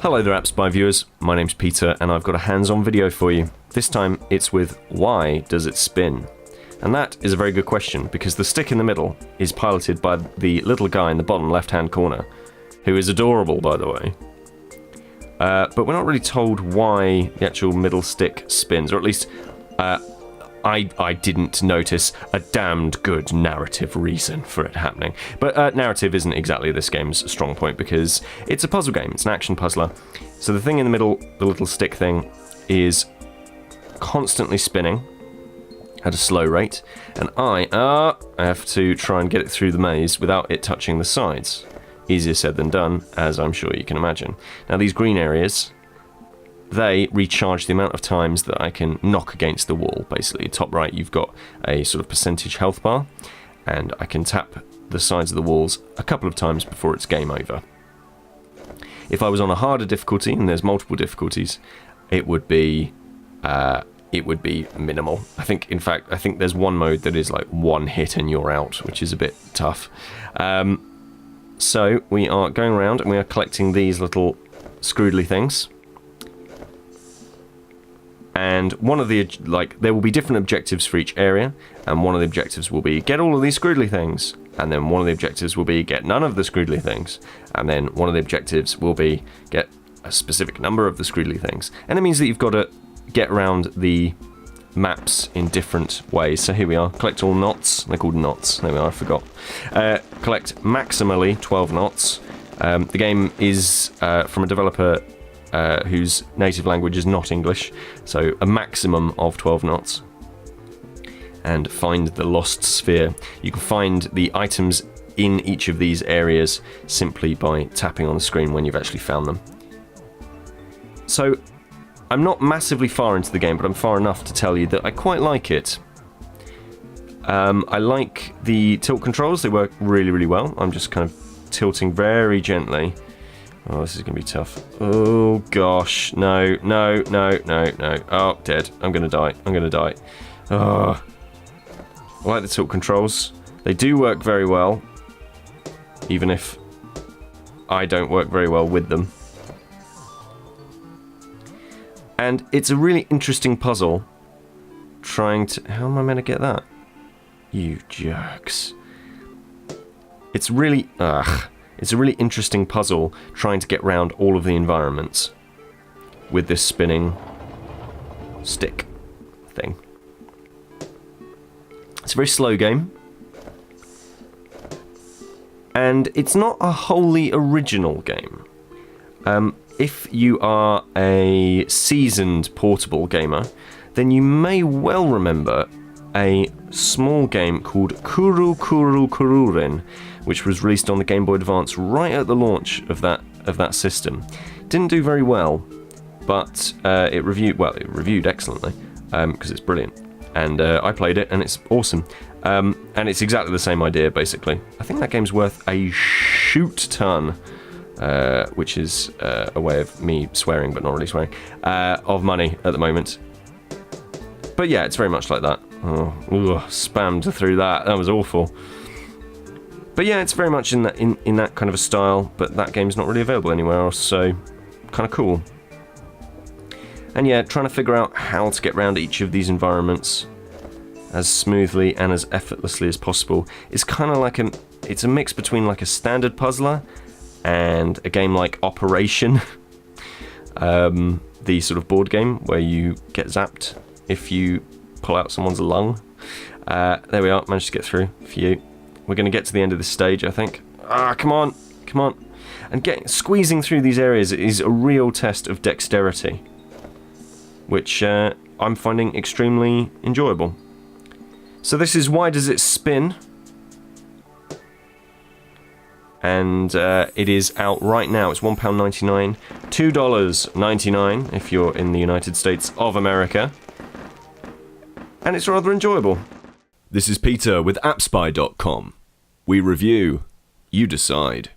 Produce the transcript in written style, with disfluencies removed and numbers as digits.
Hello there App Spy viewers, my name's Peter and I've got a hands-on video for you. This time it's with why does it spin? And that is a very good question because the stick in the middle is piloted by the little guy in the bottom left-hand corner, who is adorable by the way. But we're not really told why the actual middle stick spins, or at least I didn't notice a damned good narrative reason for it happening. But narrative isn't exactly this game's strong point because it's a puzzle game, it's an action puzzler. So the thing in the middle, the little stick thing, is constantly spinning at a slow rate, and I have to try and get it through the maze without it touching the sides. Easier said than done, as I'm sure you can imagine. Now these green areas, they recharge the amount of times that I can knock against the wall, basically. Top right, you've got a sort of percentage health bar, and I can tap the sides of the walls a couple of times before it's game over. If I was on a harder difficulty, and there's multiple difficulties, it would be minimal. In fact, I think there's one mode that is like one hit and you're out, which is a bit tough. So we are going around and we are collecting these little scroodly things. And one of the, there will be different objectives for each area, and one of the objectives will be get all of these scroodly things, and then one of the objectives will be get none of the scroodly things, and then one of the objectives will be get a specific number of the scroodly things. And it means that you've got to get around the maps in different ways. So here we are, collect all knots. They're called knots. There we are, I forgot. Collect maximally 12 knots. The game is from a developer whose native language is not English, so a maximum of 12 knots. And find the lost sphere. You can find the items in each of these areas simply by tapping on the screen when you've actually found them. So I'm not massively far into the game, but I'm far enough to tell you that I quite like it. I like the tilt controls, they work really, really well. I'm just kind of tilting very gently. Oh, this is going to be tough. Oh, gosh. No. Oh, dead. I'm going to die. Oh. I like the tilt controls. They do work very well, even if I don't work very well with them. And it's a really interesting puzzle trying to... How am I meant to get that? You jerks. It's really... It's a really interesting puzzle trying to get around all of the environments with this spinning stick thing. It's a very slow game. And it's not a wholly original game. If you are a seasoned portable gamer, then you may well remember a small game called Kuru Kuru Kururin, which was released on the Game Boy Advance right at the launch of that system. Didn't do very well, but it reviewed excellently because it's brilliant. And I played it, and it's awesome. And it's exactly the same idea, basically. I think that game's worth a shoot ton, which is a way of me swearing, but not really swearing, of money at the moment. But yeah, it's very much like that. Oh, spammed through that. That was awful. But yeah, it's very much in that kind of a style, but that game's not really available anywhere else, so kind of cool. And yeah, trying to figure out how to get around each of these environments as smoothly and as effortlessly as possible is kind of like it's a mix between like a standard puzzler and a game like Operation, the sort of board game where you get zapped if you pull out someone's lung. There we are, managed to get through. Phew. We're going to get to the end of this stage, I think. Come on. And squeezing through these areas is a real test of dexterity, which I'm finding extremely enjoyable. So this is Why Does It Spin? And it is out right now. It's £1.99, $2.99 if you're in the United States of America. And it's rather enjoyable. This is Peter with AppSpy.com. We review, you decide.